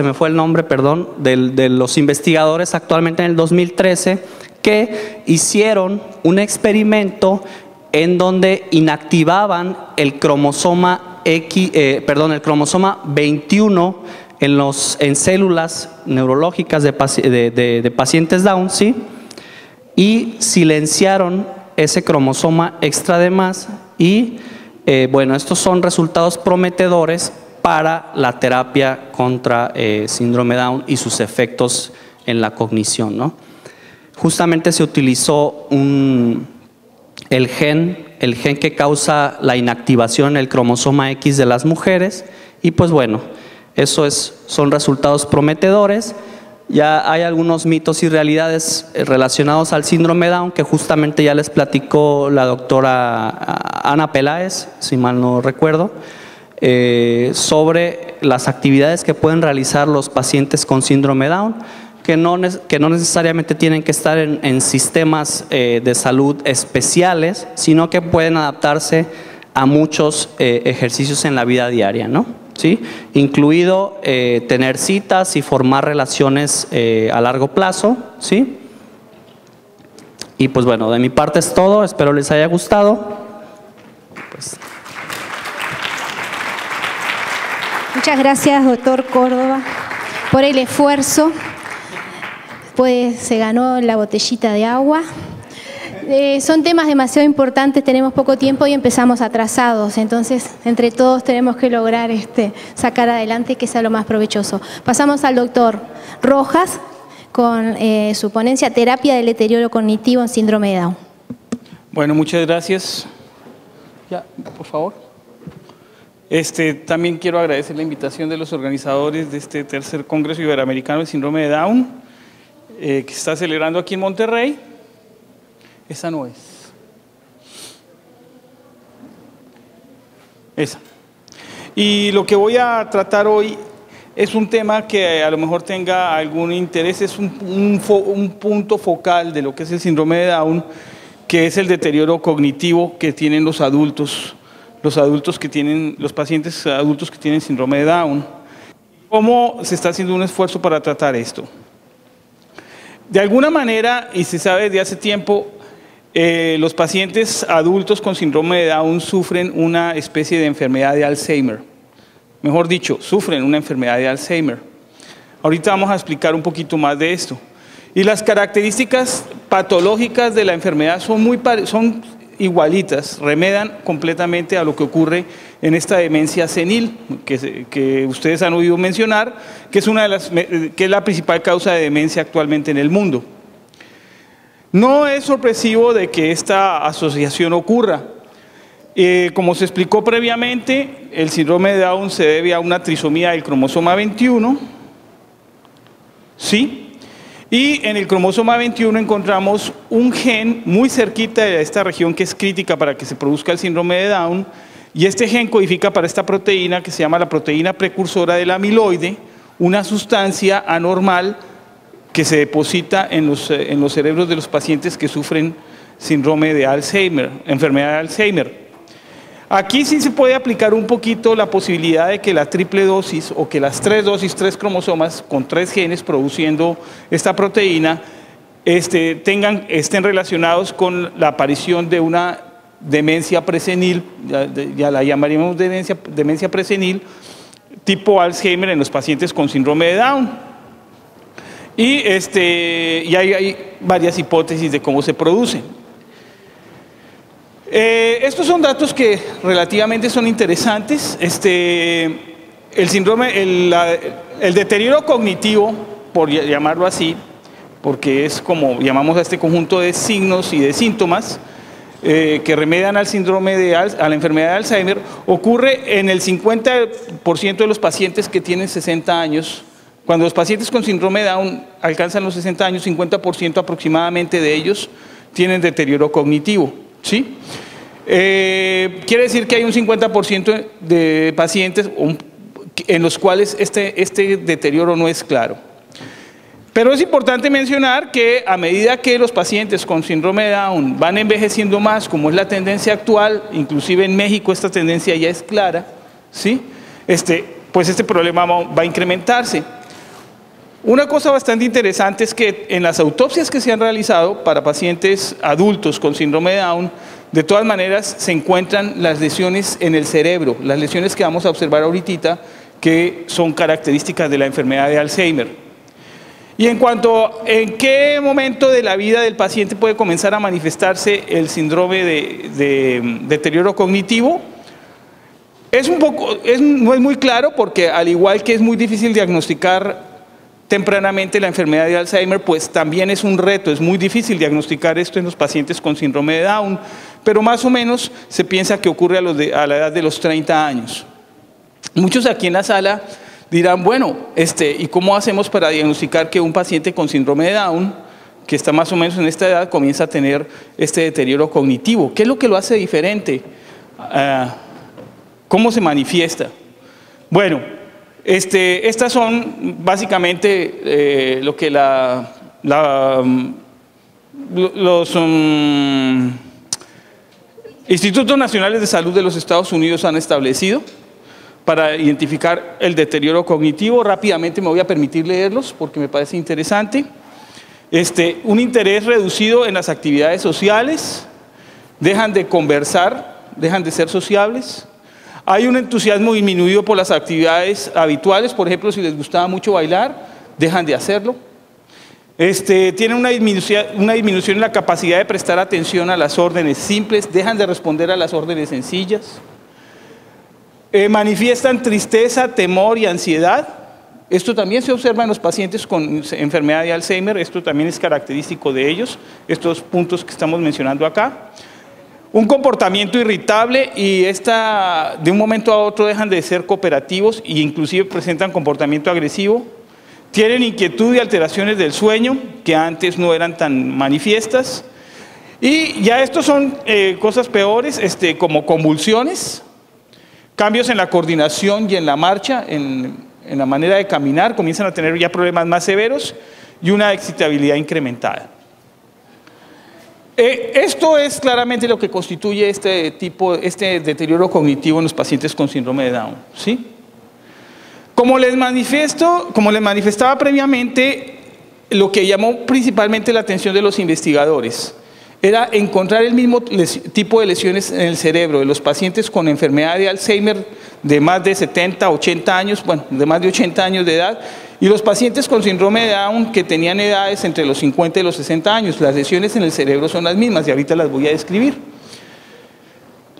[SPEAKER 1] me fue el nombre, perdón, de los investigadores actualmente en el 2013 que hicieron un experimento en donde inactivaban el cromosoma el cromosoma 21 en células neurológicas de pacientes Down, ¿sí?, y silenciaron ese cromosoma extra de más y bueno, estos son resultados prometedores para la terapia contra síndrome Down y sus efectos en la cognición, ¿no? Justamente se utilizó el gen que causa la inactivación en el cromosoma X de las mujeres y pues bueno, son resultados prometedores. Ya hay algunos mitos y realidades relacionados al síndrome Down que justamente ya les platicó la doctora Ana Peláez, si mal no recuerdo, sobre las actividades que pueden realizar los pacientes con síndrome Down, que no necesariamente tienen que estar en sistemas de salud especiales, sino que pueden adaptarse a muchos ejercicios en la vida diaria, ¿no? ¿Sí? Incluido tener citas y formar relaciones a largo plazo, ¿sí? Y pues bueno, de mi parte es todo, espero les haya gustado. Pues.
[SPEAKER 2] Muchas gracias, doctor Córdoba, por el esfuerzo. Pues se ganó la botellita de agua. Son temas demasiado importantes, tenemos poco tiempo y empezamos atrasados, entonces entre todos tenemos que lograr sacar adelante que sea lo más provechoso. Pasamos al doctor Rojas con su ponencia Terapia del deterioro cognitivo en síndrome de Down.
[SPEAKER 3] Bueno, muchas gracias. Ya, por favor. También quiero agradecer la invitación de los organizadores de este tercer Congreso Iberoamericano de Síndrome de Down, que se está celebrando aquí en Monterrey. Esa no es. Esa. Y lo que voy a tratar hoy es un tema que a lo mejor tenga algún interés, es un punto focal de lo que es el síndrome de Down, que es el deterioro cognitivo que tienen los pacientes adultos que tienen síndrome de Down. ¿Cómo se está haciendo un esfuerzo para tratar esto? De alguna manera, y se sabe desde hace tiempo, los pacientes adultos con síndrome de Down sufren una especie de enfermedad de Alzheimer. Mejor dicho, sufren una enfermedad de Alzheimer. Ahorita vamos a explicar un poquito más de esto. Y las características patológicas de la enfermedad son igualitas, remedan completamente a lo que ocurre en esta demencia senil, que ustedes han oído mencionar, que es la principal causa de demencia actualmente en el mundo. No es sorpresivo de que esta asociación ocurra. Como se explicó previamente, el síndrome de Down se debe a una trisomía del cromosoma 21, ¿sí? Y en el cromosoma 21 encontramos un gen muy cerquita de esta región que es crítica para que se produzca el síndrome de Down, y este gen codifica para esta proteína que se llama la proteína precursora del amiloide, una sustancia anormal que se deposita en los cerebros de los pacientes que sufren síndrome de Alzheimer, enfermedad de Alzheimer. Aquí sí se puede aplicar un poquito la posibilidad de que la triple dosis o que las 3 dosis, 3 cromosomas con 3 genes produciendo esta proteína estén relacionados con la aparición de una demencia presenil, ya la llamaríamos demencia presenil, tipo Alzheimer en los pacientes con síndrome de Down. Y hay varias hipótesis de cómo se producen. Estos son datos que relativamente son interesantes. El deterioro cognitivo, por llamarlo así, porque es como llamamos a este conjunto de signos y de síntomas que remedian al a la enfermedad de Alzheimer, ocurre en el 50% de los pacientes que tienen 60 años. Cuando los pacientes con síndrome de Down alcanzan los 60 años, 50% aproximadamente de ellos tienen deterioro cognitivo, ¿sí? Quiere decir que hay un 50% de pacientes en los cuales este deterioro no es claro. Pero es importante mencionar que a medida que los pacientes con síndrome de Down van envejeciendo más, como es la tendencia actual, inclusive en México esta tendencia ya es clara, ¿sí? Pues este problema va a incrementarse. Una cosa bastante interesante es que en las autopsias que se han realizado para pacientes adultos con síndrome de Down, de todas maneras se encuentran las lesiones en el cerebro, las lesiones que vamos a observar ahorita, que son características de la enfermedad de Alzheimer. Y en cuanto a en qué momento de la vida del paciente puede comenzar a manifestarse el síndrome de deterioro cognitivo, no es muy claro porque al igual que es muy difícil diagnosticar tempranamente la enfermedad de Alzheimer, pues también es un reto, es muy difícil diagnosticar esto en los pacientes con síndrome de Down, pero más o menos se piensa que ocurre a la edad de los 30 años. Muchos aquí en la sala dirán, bueno, ¿y cómo hacemos para diagnosticar que un paciente con síndrome de Down, que está más o menos en esta edad, comienza a tener este deterioro cognitivo? ¿Qué es lo que lo hace diferente? ¿Cómo se manifiesta? Bueno, estas son básicamente lo que los Institutos Nacionales de Salud de los Estados Unidos han establecido para identificar el deterioro cognitivo. Rápidamente me voy a permitir leerlos porque me parece interesante. Un interés reducido en las actividades sociales, dejan de conversar, dejan de ser sociables. Hay un entusiasmo disminuido por las actividades habituales, por ejemplo, si les gustaba mucho bailar, dejan de hacerlo. Tienen una disminución en la capacidad de prestar atención a las órdenes simples, dejan de responder a las órdenes sencillas. Manifiestan tristeza, temor y ansiedad. Esto también se observa en los pacientes con enfermedad de Alzheimer, esto también es característico de ellos, estos puntos que estamos mencionando acá. Un comportamiento irritable y de un momento a otro dejan de ser cooperativos e inclusive presentan comportamiento agresivo. Tienen inquietud y alteraciones del sueño que antes no eran tan manifiestas. Y ya estos son cosas peores, como convulsiones, cambios en la coordinación y en la marcha, en la manera de caminar, comienzan a tener ya problemas más severos y una excitabilidad incrementada. Esto es claramente lo que constituye este deterioro cognitivo en los pacientes con síndrome de Down, ¿sí? Como les manifestaba previamente, lo que llamó principalmente la atención de los investigadores era encontrar el mismo tipo de lesiones en el cerebro de los pacientes con enfermedad de Alzheimer de más de 70, 80 años, bueno, de más de 80 años de edad, y los pacientes con síndrome de Down que tenían edades entre los 50 y los 60 años. Las lesiones en el cerebro son las mismas y ahorita las voy a describir.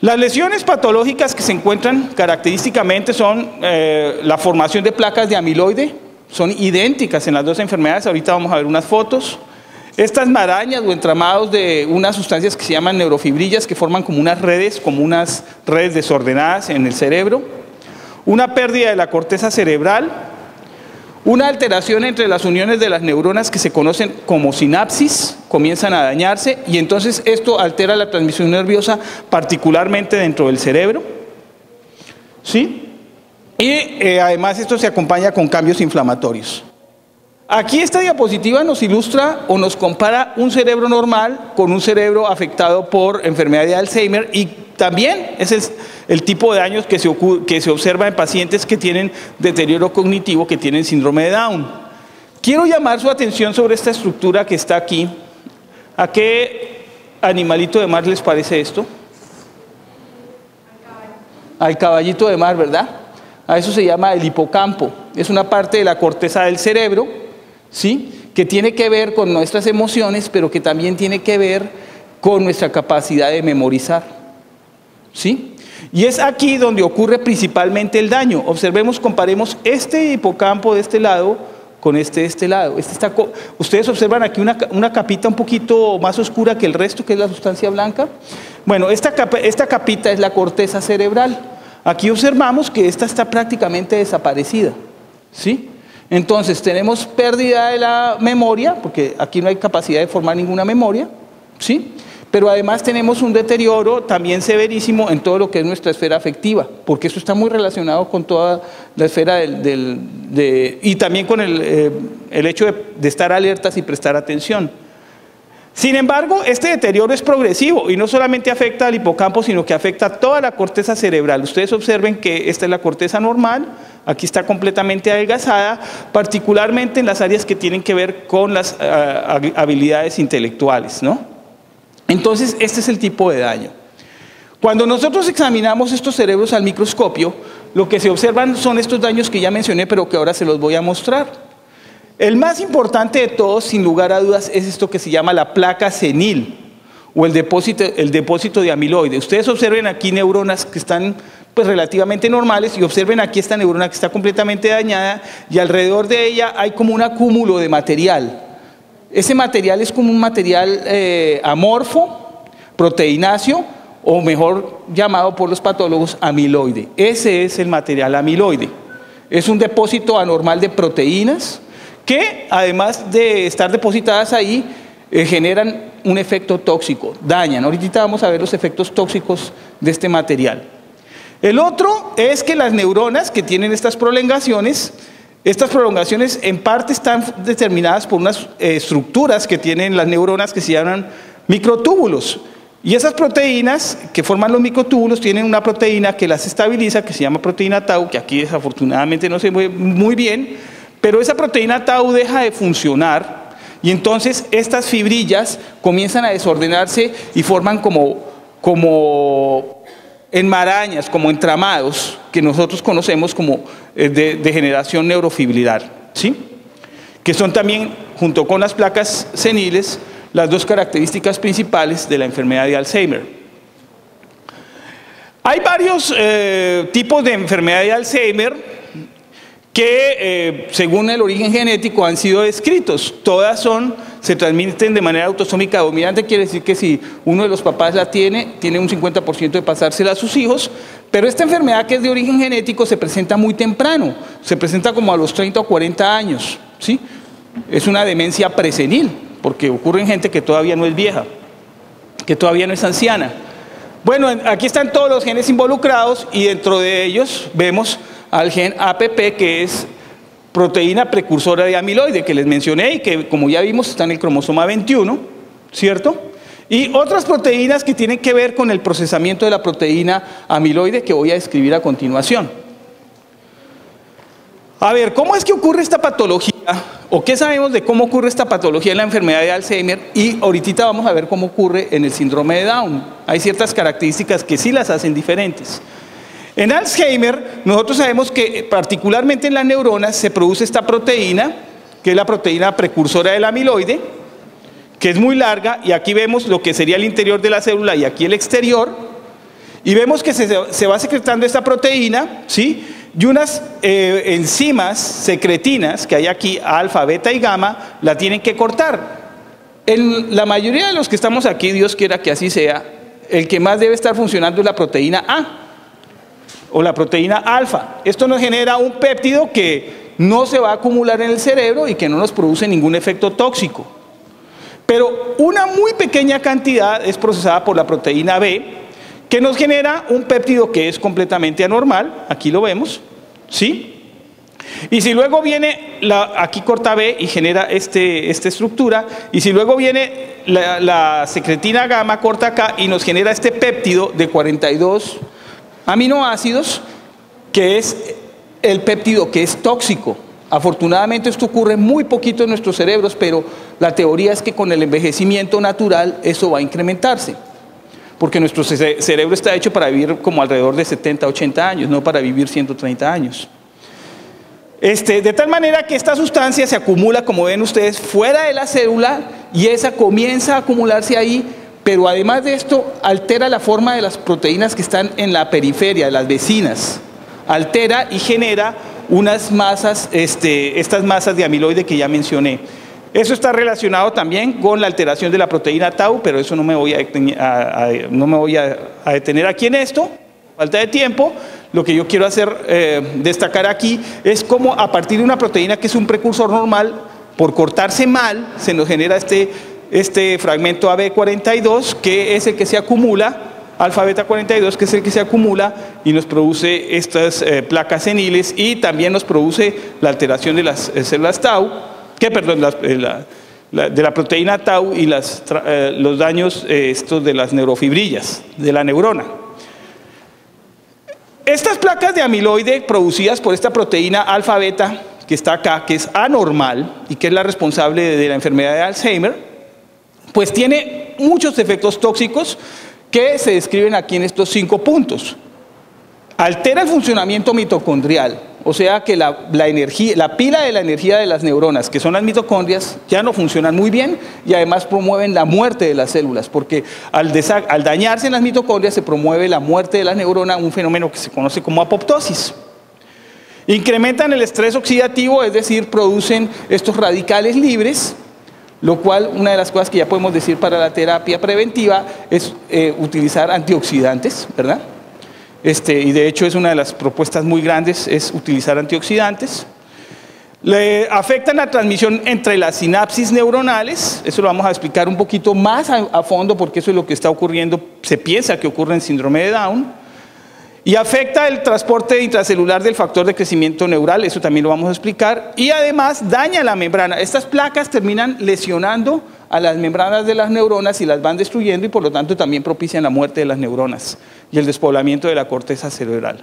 [SPEAKER 3] Las lesiones patológicas que se encuentran característicamente son la formación de placas de amiloide, son idénticas en las dos enfermedades, ahorita vamos a ver unas fotos. Estas marañas o entramados de unas sustancias que se llaman neurofibrillas que forman como unas redes desordenadas en el cerebro. Una pérdida de la corteza cerebral. Una alteración entre las uniones de las neuronas que se conocen como sinapsis, comienzan a dañarse y entonces esto altera la transmisión nerviosa particularmente dentro del cerebro. ¿Sí? Y además esto se acompaña con cambios inflamatorios. Aquí esta diapositiva nos ilustra o nos compara un cerebro normal con un cerebro afectado por enfermedad de Alzheimer y también ese es el tipo de daños que se observa en pacientes que tienen deterioro cognitivo, que tienen síndrome de Down. Quiero llamar su atención sobre esta estructura que está aquí. ¿A qué animalito de mar les parece esto? Al caballito de mar, ¿verdad? A eso se llama el hipocampo. Es una parte de la corteza del cerebro, ¿sí?, que tiene que ver con nuestras emociones, pero que también tiene que ver con nuestra capacidad de memorizar, ¿sí? Y es aquí donde ocurre principalmente el daño. Observemos, comparemos este hipocampo de este lado con este de este lado. Ustedes observan aquí una capita un poquito más oscura que el resto, que es la sustancia blanca. Bueno, esta capita es la corteza cerebral. Aquí observamos que esta está prácticamente desaparecida, ¿sí? Entonces tenemos pérdida de la memoria, porque aquí no hay capacidad de formar ninguna memoria, ¿sí? Pero además tenemos un deterioro también severísimo en todo lo que es nuestra esfera afectiva, porque eso está muy relacionado con toda la esfera y también con el hecho de estar alertas y prestar atención. Sin embargo, este deterioro es progresivo y no solamente afecta al hipocampo, sino que afecta a toda la corteza cerebral. Ustedes observen que esta es la corteza normal, aquí está completamente adelgazada, particularmente en las áreas que tienen que ver con las habilidades intelectuales, ¿no? Entonces, este es el tipo de daño. Cuando nosotros examinamos estos cerebros al microscopio, lo que se observan son estos daños que ya mencioné, pero que ahora se los voy a mostrar. El más importante de todos, sin lugar a dudas, es esto que se llama la placa senil. o el depósito de amiloide. Ustedes observen aquí neuronas que están pues relativamente normales y observen aquí esta neurona que está completamente dañada y alrededor de ella hay como un acúmulo de material. Ese material es como un material amorfo, proteináceo, o mejor llamado por los patólogos amiloide. Ese es el material amiloide. Es un depósito anormal de proteínas que, además de estar depositadas ahí, generan un efecto tóxico, dañan. Ahorita vamos a ver los efectos tóxicos de este material. El otro es que las neuronas que tienen estas prolongaciones en parte están determinadas por unas estructuras que tienen las neuronas que se llaman microtúbulos. Y esas proteínas que forman los microtúbulos tienen una proteína que las estabiliza, que se llama proteína tau, que aquí desafortunadamente no se ve muy bien, pero esa proteína tau deja de funcionar y entonces estas fibrillas comienzan a desordenarse y forman como enmarañas, como entramados, que nosotros conocemos como de degeneración neurofibrilar, ¿sí? Que son también, junto con las placas seniles, las dos características principales de la enfermedad de Alzheimer. Hay varios tipos de enfermedad de Alzheimer que, según el origen genético, han sido descritos. Todas se transmiten de manera autosómica dominante, quiere decir que si uno de los papás la tiene un 50% de pasársela a sus hijos, pero esta enfermedad que es de origen genético se presenta muy temprano, se presenta como a los 30 o 40 años, ¿sí? Es una demencia presenil, porque ocurre en gente que todavía no es vieja, que todavía no es anciana. Bueno, aquí están todos los genes involucrados y dentro de ellos vemos al gen APP, que es proteína precursora de amiloide, que les mencioné y que, como ya vimos, está en el cromosoma 21, ¿cierto? Y otras proteínas que tienen que ver con el procesamiento de la proteína amiloide que voy a describir a continuación. A ver, ¿cómo es que ocurre esta patología? ¿O qué sabemos de cómo ocurre esta patología en la enfermedad de Alzheimer? Y ahorita vamos a ver cómo ocurre en el síndrome de Down. Hay ciertas características que sí las hacen diferentes. En Alzheimer, nosotros sabemos que particularmente en las neuronas se produce esta proteína, que es la proteína precursora del amiloide, que es muy larga, y aquí vemos lo que sería el interior de la célula y aquí el exterior, y vemos que se va secretando esta proteína, ¿sí? Y unas enzimas secretinas que hay aquí, alfa, beta y gamma, la tienen que cortar. En la mayoría de los que estamos aquí, Dios quiera que así sea, el que más debe estar funcionando es la proteína A o la proteína alfa. Esto nos genera un péptido que no se va a acumular en el cerebro y que no nos produce ningún efecto tóxico. Pero una muy pequeña cantidad es procesada por la proteína B, que nos genera un péptido que es completamente anormal, aquí lo vemos, ¿sí? Y si luego viene, aquí corta B y genera esta estructura, y si luego viene la secretina gamma, corta acá y nos genera este péptido de 42 aminoácidos, que es el péptido que es tóxico. Afortunadamente esto ocurre muy poquito en nuestros cerebros, pero la teoría es que con el envejecimiento natural eso va a incrementarse. Porque nuestro cerebro está hecho para vivir como alrededor de 70, 80 años, no para vivir 130 años. De tal manera que esta sustancia se acumula, como ven ustedes, fuera de la célula y esa comienza a acumularse ahí, pero además de esto altera la forma de las proteínas que están en la periferia, de las vecinas. Altera y genera unas masas, estas masas de amiloide que ya mencioné. Eso está relacionado también con la alteración de la proteína tau, pero eso no me voy a detener aquí en esto, falta de tiempo. Lo que yo quiero destacar aquí es cómo a partir de una proteína que es un precursor normal, por cortarse mal, se nos genera este fragmento AB42, que es el que se acumula, alfa beta 42, que es el que se acumula y nos produce estas placas seniles y también nos produce la alteración de las células tau, de la proteína tau y los daños de las neurofibrillas de la neurona. Estas placas de amiloide producidas por esta proteína alfa beta que está acá, que es anormal y que es la responsable de la enfermedad de Alzheimer, pues tiene muchos efectos tóxicos que se describen aquí en estos 5 puntos. Altera el funcionamiento mitocondrial, o sea que la pila de la energía de las neuronas, que son las mitocondrias, ya no funcionan muy bien y además promueven la muerte de las células, porque al dañarse en las mitocondrias se promueve la muerte de la neurona, un fenómeno que se conoce como apoptosis. Incrementan el estrés oxidativo, es decir, producen estos radicales libres, lo cual una de las cosas que ya podemos decir para la terapia preventiva es utilizar antioxidantes, ¿verdad? Y de hecho es una de las propuestas muy grandes, es utilizar antioxidantes. Le afectan la transmisión entre las sinapsis neuronales, eso lo vamos a explicar un poquito más a fondo porque eso es lo que está ocurriendo, se piensa que ocurre en síndrome de Down. Y afecta el transporte intracelular del factor de crecimiento neural, eso también lo vamos a explicar. Y además daña la membrana, estas placas terminan lesionando a las membranas de las neuronas y las van destruyendo y por lo tanto también propician la muerte de las neuronas y el despoblamiento de la corteza cerebral.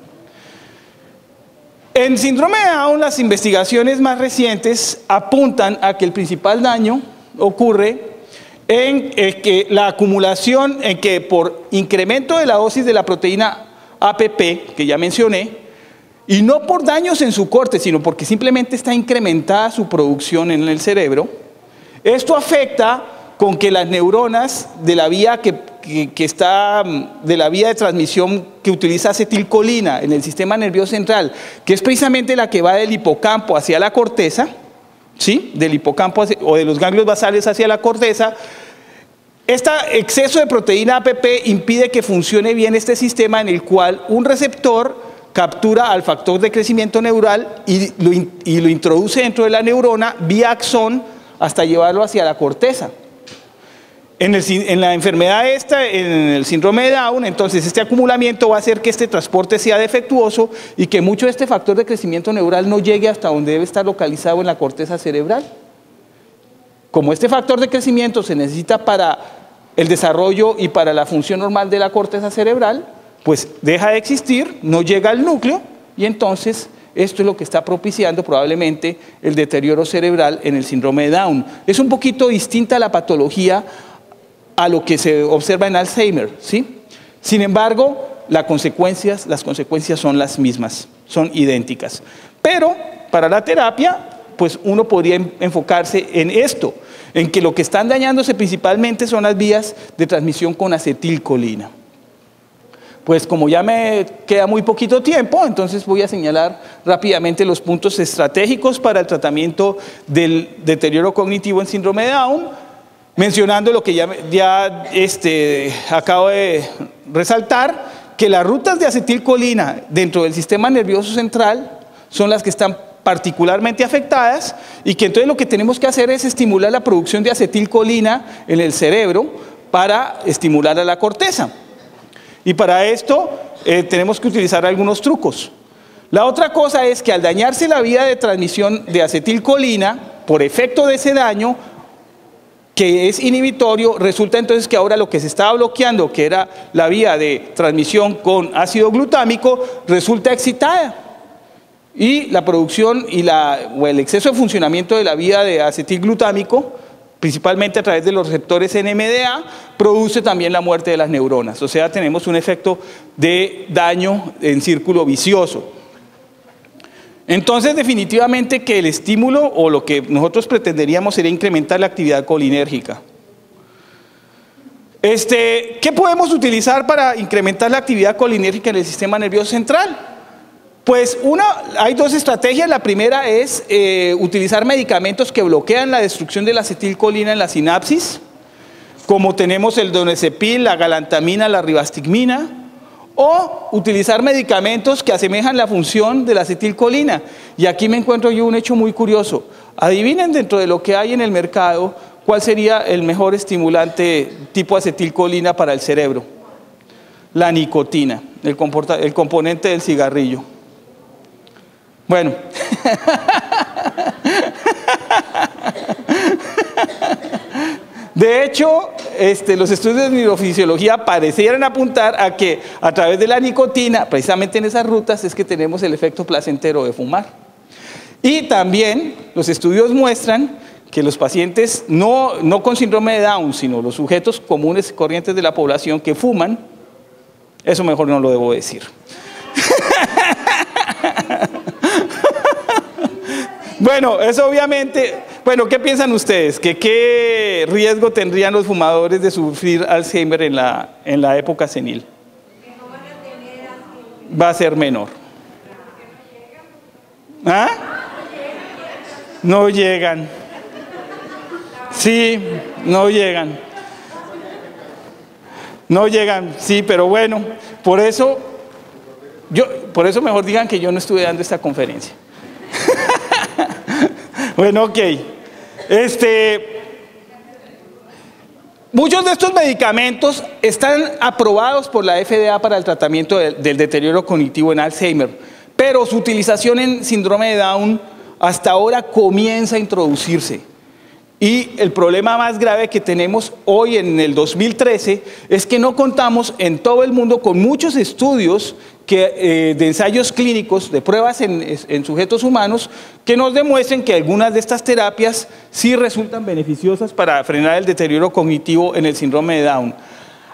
[SPEAKER 3] En síndrome de Down, las investigaciones más recientes apuntan a que el principal daño ocurre en que la acumulación, en que por incremento de la dosis de la proteína APP, que ya mencioné, y no por daños en su corte, sino porque simplemente está incrementada su producción en el cerebro. Esto afecta con que las neuronas de la vía de la vía de transmisión que utiliza acetilcolina en el sistema nervioso central, que es precisamente la que va del hipocampo hacia la corteza, ¿sí? Del hipocampo o de los ganglios basales hacia la corteza. Este exceso de proteína APP impide que funcione bien este sistema en el cual un receptor captura al factor de crecimiento neural y lo introduce dentro de la neurona vía axón hasta llevarlo hacia la corteza. En la enfermedad en el síndrome de Down, entonces este acumulamiento va a hacer que este transporte sea defectuoso y que mucho de este factor de crecimiento neural no llegue hasta donde debe estar localizado en la corteza cerebral. Como este factor de crecimiento se necesita para el desarrollo y para la función normal de la corteza cerebral, pues deja de existir, no llega al núcleo y entonces esto es lo que está propiciando probablemente el deterioro cerebral en el síndrome de Down. Es un poquito distinta la patología a lo que se observa en Alzheimer, ¿sí? Sin embargo, las consecuencias son las mismas, son idénticas. Pero para la terapia, pues uno podría enfocarse en esto, en que lo que están dañándose principalmente son las vías de transmisión con acetilcolina. Pues como ya me queda muy poquito tiempo, entonces voy a señalar rápidamente los puntos estratégicos para el tratamiento del deterioro cognitivo en síndrome de Down, mencionando lo que ya acabo de resaltar, que las rutas de acetilcolina dentro del sistema nervioso central son las que están particularmente afectadas y que entonces lo que tenemos que hacer es estimular la producción de acetilcolina en el cerebro para estimular a la corteza. Y para esto tenemos que utilizar algunos trucos. La otra cosa es que al dañarse la vía de transmisión de acetilcolina, por efecto de ese daño, que es inhibitorio, resulta entonces que ahora lo que se estaba bloqueando, que era la vía de transmisión con ácido glutámico, resulta excitada. Y la producción o el exceso de funcionamiento de la vía de acetilglutámico, principalmente a través de los receptores NMDA, produce también la muerte de las neuronas. O sea, tenemos un efecto de daño en círculo vicioso. Entonces, definitivamente que el estímulo o lo que nosotros pretenderíamos sería incrementar la actividad colinérgica. ¿Qué podemos utilizar para incrementar la actividad colinérgica en el sistema nervioso central? Pues hay dos estrategias. La primera es utilizar medicamentos que bloquean la destrucción de la acetilcolina en la sinapsis, como tenemos el donepezil, la galantamina, la ribastigmina, o utilizar medicamentos que asemejan la función de la acetilcolina. Y aquí me encuentro yo un hecho muy curioso. Adivinen dentro de lo que hay en el mercado, ¿cuál sería el mejor estimulante tipo acetilcolina para el cerebro? La nicotina, el componente del cigarrillo. Bueno, de hecho, los estudios de neurofisiología parecieran apuntar a que a través de la nicotina, precisamente en esas rutas, es que tenemos el efecto placentero de fumar. Y también los estudios muestran que los pacientes, no con síndrome de Down, sino los sujetos comunes y corrientes de la población que fuman, eso mejor no lo debo decir. Bueno, eso obviamente, bueno, ¿qué piensan ustedes? ¿Qué riesgo tendrían los fumadores de sufrir Alzheimer en la época senil? Va a ser menor. ¿Ah? No llegan. Sí, no llegan. No llegan, sí, pero bueno, por eso mejor digan que yo no estuve dando esta conferencia. Bueno, ok. Muchos de estos medicamentos están aprobados por la FDA para el tratamiento del deterioro cognitivo en Alzheimer, pero su utilización en síndrome de Down hasta ahora comienza a introducirse. Y el problema más grave que tenemos hoy en el 2013 es que no contamos en todo el mundo con muchos estudios de ensayos clínicos, de pruebas en sujetos humanos, que nos demuestren que algunas de estas terapias sí resultan beneficiosas para frenar el deterioro cognitivo en el síndrome de Down.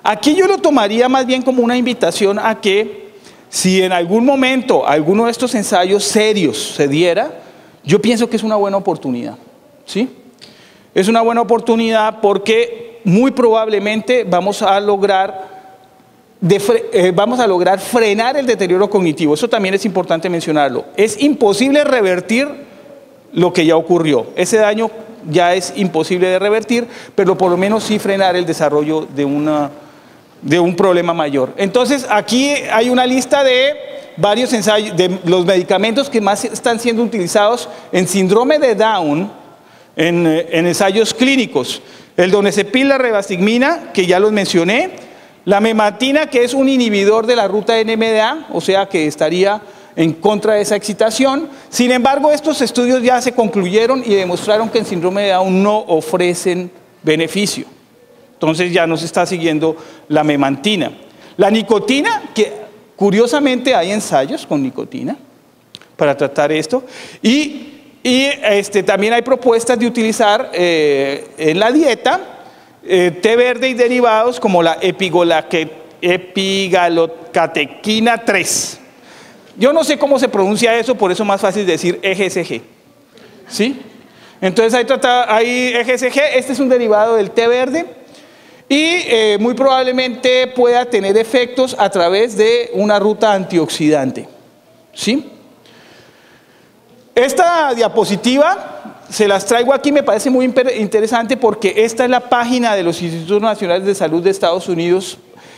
[SPEAKER 3] Aquí yo lo tomaría más bien como una invitación a que si en algún momento alguno de estos ensayos serios se diera, yo pienso que es una buena oportunidad, ¿sí? Es una buena oportunidad porque muy probablemente vamos a lograr frenar el deterioro cognitivo. Eso también es importante mencionarlo. Es imposible revertir lo que ya ocurrió. Ese daño ya es imposible de revertir, pero por lo menos sí frenar el desarrollo de un problema mayor. Entonces, aquí hay una lista de varios ensayos, de los medicamentos que más están siendo utilizados en síndrome de Down, en ensayos clínicos. El donepezil, la ribastigmina, que ya los mencioné, la memantina, que es un inhibidor de la ruta NMDA, o sea que estaría en contra de esa excitación. Sin embargo, estos estudios ya se concluyeron y demostraron que en síndrome de Down no ofrecen beneficio. Entonces ya no se está siguiendo la memantina. La nicotina, que curiosamente hay ensayos con nicotina para tratar esto, y también hay propuestas de utilizar en la dieta té verde y derivados como la epigalocatequina 3. Yo no sé cómo se pronuncia eso, por eso es más fácil decir EGSG, ¿sí? Entonces hay EGSG, este es un derivado del té verde y muy probablemente pueda tener efectos a través de una ruta antioxidante, ¿sí? Esta diapositiva se las traigo aquí, me parece muy interesante porque esta es la página de los Institutos Nacionales de Salud de Estados Unidos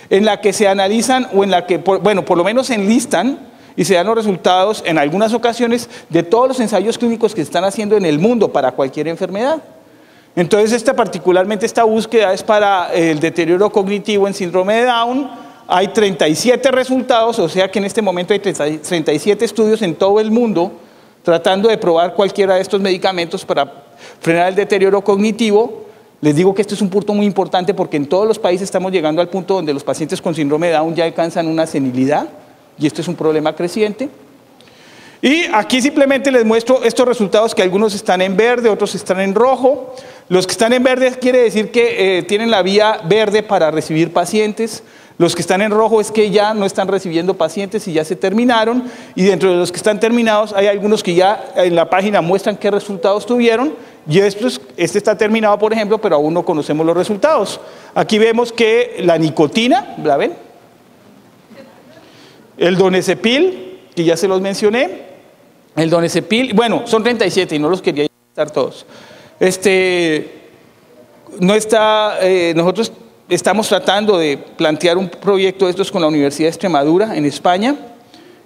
[SPEAKER 3] en la que se analizan o en la que, por lo menos enlistan y se dan los resultados en algunas ocasiones de todos los ensayos clínicos que se están haciendo en el mundo para cualquier enfermedad. Entonces, particularmente esta búsqueda es para el deterioro cognitivo en síndrome de Down. Hay 37 resultados, o sea que en este momento hay 37 estudios en todo el mundo tratando de probar cualquiera de estos medicamentos para frenar el deterioro cognitivo. Les digo que este es un punto muy importante porque en todos los países estamos llegando al punto donde los pacientes con síndrome de Down ya alcanzan una senilidad y esto es un problema creciente. Y aquí simplemente les muestro estos resultados que algunos están en verde, otros están en rojo. Los que están en verde quiere decir que tienen la vía verde para recibir pacientes. Los que están en rojo es que ya no están recibiendo pacientes y ya se terminaron. Y dentro de los que están terminados hay algunos que ya en la página muestran qué resultados tuvieron. Y este está terminado, por ejemplo, pero aún no conocemos los resultados. Aquí vemos que la nicotina, ¿la ven? El donepezil, que ya se los mencioné. El donepezil, bueno, son 37 y no los quería estar todos. Nosotros estamos tratando de plantear un proyecto de estos con la Universidad de Extremadura en España.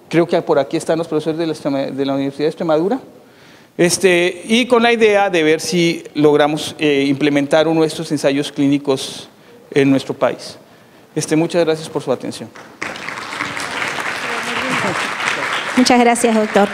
[SPEAKER 3] Creo que por aquí están los profesores de la Universidad de Extremadura. Y con la idea de ver si logramos implementar uno de estos ensayos clínicos en nuestro país. Muchas gracias por su atención.
[SPEAKER 2] Muchas gracias, doctor.